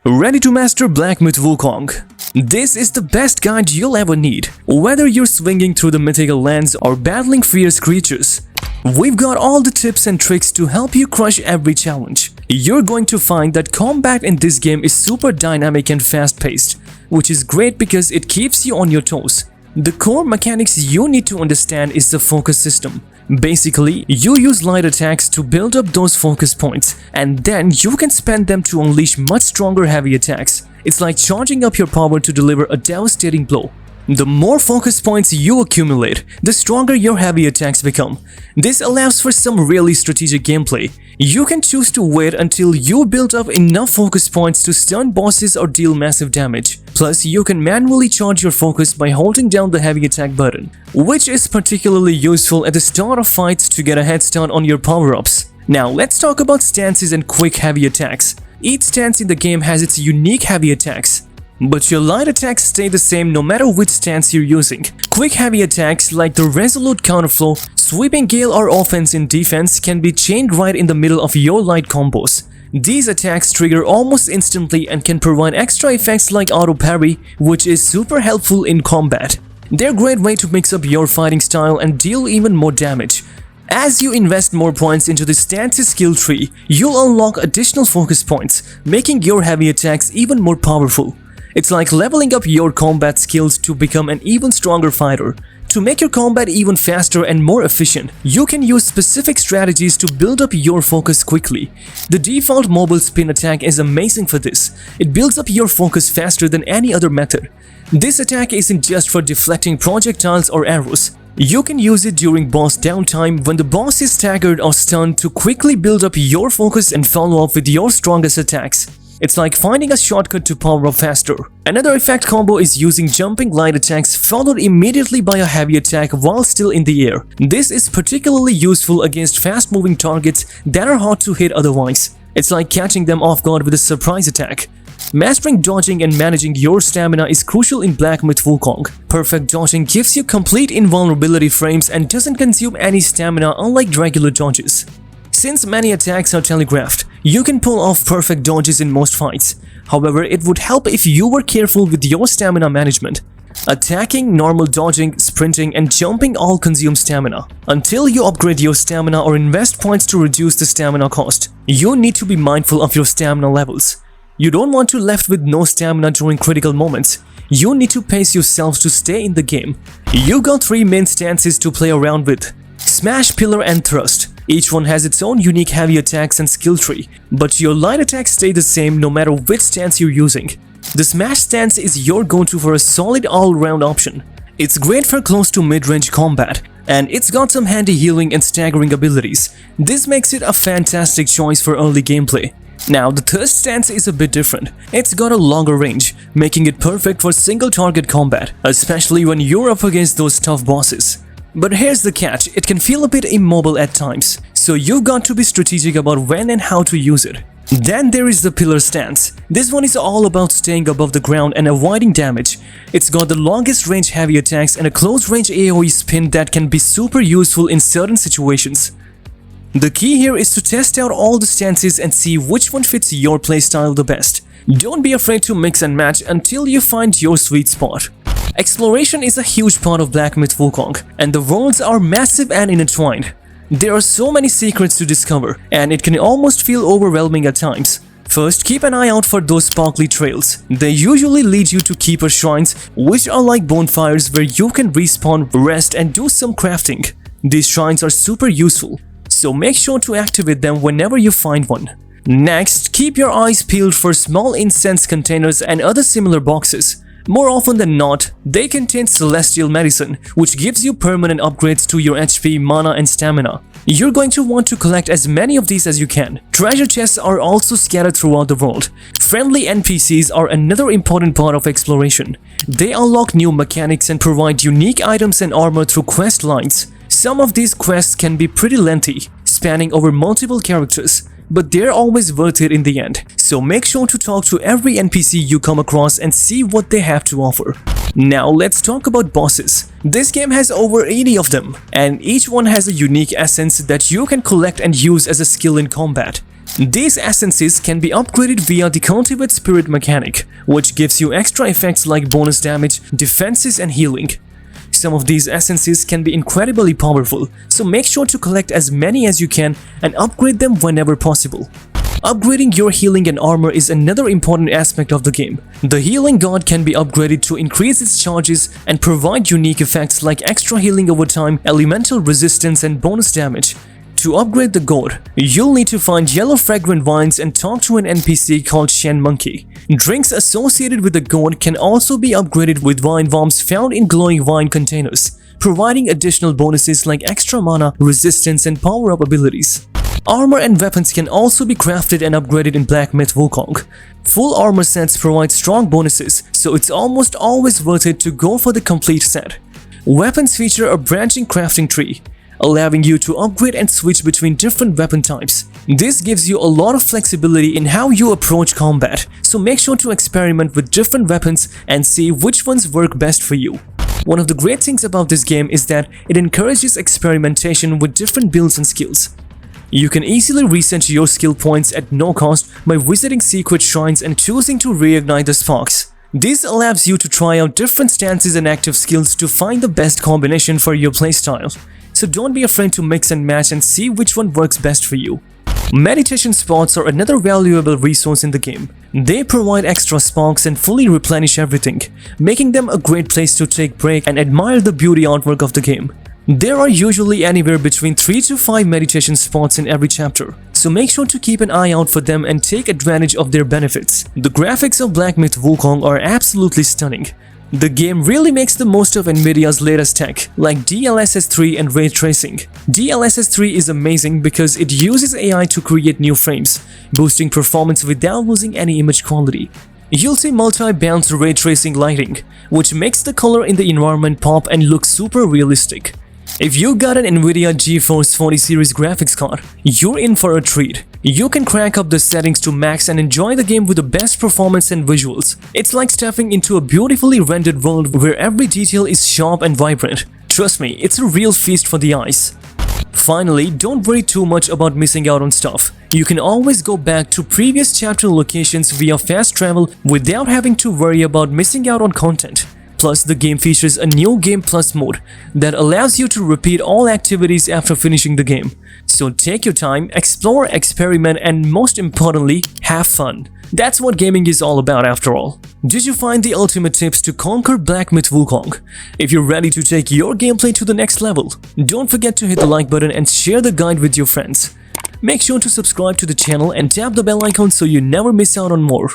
Ready to master Black Myth Wukong? This is the best guide you'll ever need. Whether you're swinging through the mythical lands or battling fierce creatures, we've got all the tips and tricks to help you crush every challenge. You're going to find that combat in this game is super dynamic and fast-paced, which is great because it keeps you on your toes. The core mechanics you need to understand is the focus system. Basically, you use light attacks to build up those focus points, and then you can spend them to unleash much stronger heavy attacks. It's like charging up your power to deliver a devastating blow. The more focus points you accumulate, the stronger your heavy attacks become. This allows for some really strategic gameplay. You can choose to wait until you build up enough focus points to stun bosses or deal massive damage. Plus, you can manually charge your focus by holding down the heavy attack button, which is particularly useful at the start of fights to get a head start on your power-ups. Now, let's talk about stances and quick heavy attacks. Each stance in the game has its unique heavy attacks, but your light attacks stay the same no matter which stance you're using. Quick heavy attacks like the resolute counterflow, sweeping gale or offense in defense can be chained right in the middle of your light combos. These attacks trigger almost instantly and can provide extra effects like auto parry, which is super helpful in combat. They're a great way to mix up your fighting style and deal even more damage. As you invest more points into the stances skill tree, you'll unlock additional focus points, making your heavy attacks even more powerful. It's like leveling up your combat skills to become an even stronger fighter. To make your combat even faster and more efficient, you can use specific strategies to build up your focus quickly. The default mobile spin attack is amazing for this. It builds up your focus faster than any other method. This attack isn't just for deflecting projectiles or arrows. You can use it during boss downtime when the boss is staggered or stunned to quickly build up your focus and follow up with your strongest attacks. It's like finding a shortcut to power up faster. Another effect combo is using jumping light attacks followed immediately by a heavy attack while still in the air. This is particularly useful against fast-moving targets that are hard to hit otherwise. It's like catching them off guard with a surprise attack. Mastering dodging and managing your stamina is crucial in Black Myth Wukong. Perfect dodging gives you complete invulnerability frames and doesn't consume any stamina unlike regular dodges. Since many attacks are telegraphed, you can pull off perfect dodges in most fights. However, it would help if you were careful with your stamina management. Attacking, normal dodging, sprinting, and jumping all consume stamina. Until you upgrade your stamina or invest points to reduce the stamina cost, you need to be mindful of your stamina levels. You don't want to be left with no stamina during critical moments. You need to pace yourself to stay in the game. You got 3 main stances to play around with: Smash, Pillar, and Thrust. Each one has its own unique heavy attacks and skill tree, but your light attacks stay the same no matter which stance you're using. The Smash stance is your go-to for a solid all-round option. It's great for close to mid-range combat, and it's got some handy healing and staggering abilities. This makes it a fantastic choice for early gameplay. Now, the Thrust stance is a bit different. It's got a longer range, making it perfect for single-target combat, especially when you're up against those tough bosses. But here's the catch, it can feel a bit immobile at times, so you've got to be strategic about when and how to use it. Then there is the Pillar stance. This one is all about staying above the ground and avoiding damage. It's got the longest range heavy attacks and a close range AoE spin that can be super useful in certain situations. The key here is to test out all the stances and see which one fits your playstyle the best. Don't be afraid to mix and match until you find your sweet spot. Exploration is a huge part of Black Myth Wukong, and the worlds are massive and intertwined. There are so many secrets to discover, and it can almost feel overwhelming at times. First, keep an eye out for those sparkly trails. They usually lead you to keeper shrines, which are like bonfires where you can respawn, rest, and do some crafting. These shrines are super useful, so make sure to activate them whenever you find one. Next, keep your eyes peeled for small incense containers and other similar boxes. More often than not, they contain celestial medicine, which gives you permanent upgrades to your HP, mana, and stamina. You're going to want to collect as many of these as you can. Treasure chests are also scattered throughout the world. Friendly NPCs are another important part of exploration. They unlock new mechanics and provide unique items and armor through quest lines. Some of these quests can be pretty lengthy, spanning over multiple characters, but they're always worth it in the end. So make sure to talk to every NPC you come across and see what they have to offer. Now let's talk about bosses. This game has over 80 of them, and each one has a unique essence that you can collect and use as a skill in combat. These essences can be upgraded via the Cultivate Spirit mechanic, which gives you extra effects like bonus damage, defenses, and healing. Some of these essences can be incredibly powerful, so make sure to collect as many as you can and upgrade them whenever possible. Upgrading your healing and armor is another important aspect of the game. The healing god can be upgraded to increase its charges and provide unique effects like extra healing over time, elemental resistance, and bonus damage. To upgrade the Gourd, you'll need to find yellow fragrant vines and talk to an NPC called Shen Monkey. Drinks associated with the Gourd can also be upgraded with vine bombs found in glowing vine containers, providing additional bonuses like extra mana, resistance, and power-up abilities. Armor and weapons can also be crafted and upgraded in Black Myth Wukong. Full armor sets provide strong bonuses, so it's almost always worth it to go for the complete set. Weapons feature a branching crafting tree, allowing you to upgrade and switch between different weapon types. This gives you a lot of flexibility in how you approach combat, so make sure to experiment with different weapons and see which ones work best for you. One of the great things about this game is that it encourages experimentation with different builds and skills. You can easily reset your skill points at no cost by visiting secret shrines and choosing to reignite the sparks. This allows you to try out different stances and active skills to find the best combination for your playstyle. So don't be afraid to mix and match and see which one works best for you. Meditation spots are another valuable resource in the game. They provide extra sparks and fully replenish everything, making them a great place to take break and admire the beauty artwork of the game. There are usually anywhere between 3 to 5 meditation spots in every chapter, so make sure to keep an eye out for them and take advantage of their benefits. The graphics of Black Myth Wukong are absolutely stunning. The game really makes the most of Nvidia's latest tech, like Dlss 3 and ray tracing. Dlss 3 is amazing because it uses AI to create new frames, boosting performance without losing any image quality. You'll see multi-bounce ray tracing lighting, which makes the color in the environment pop and look super realistic. If you got an Nvidia GeForce 40 series graphics card, you're in for a treat. You can crank up the settings to max and enjoy the game with the best performance and visuals. It's like stepping into a beautifully rendered world where every detail is sharp and vibrant. Trust me, it's a real feast for the eyes. Finally, don't worry too much about missing out on stuff. You can always go back to previous chapter locations via fast travel without having to worry about missing out on content. Plus, the game features a new Game Plus mode that allows you to repeat all activities after finishing the game. So take your time, explore, experiment, and most importantly, have fun. That's what gaming is all about after all. Did you find the ultimate tips to conquer Black Myth Wukong? If you're ready to take your gameplay to the next level, don't forget to hit the like button and share the guide with your friends. Make sure to subscribe to the channel and tap the bell icon so you never miss out on more.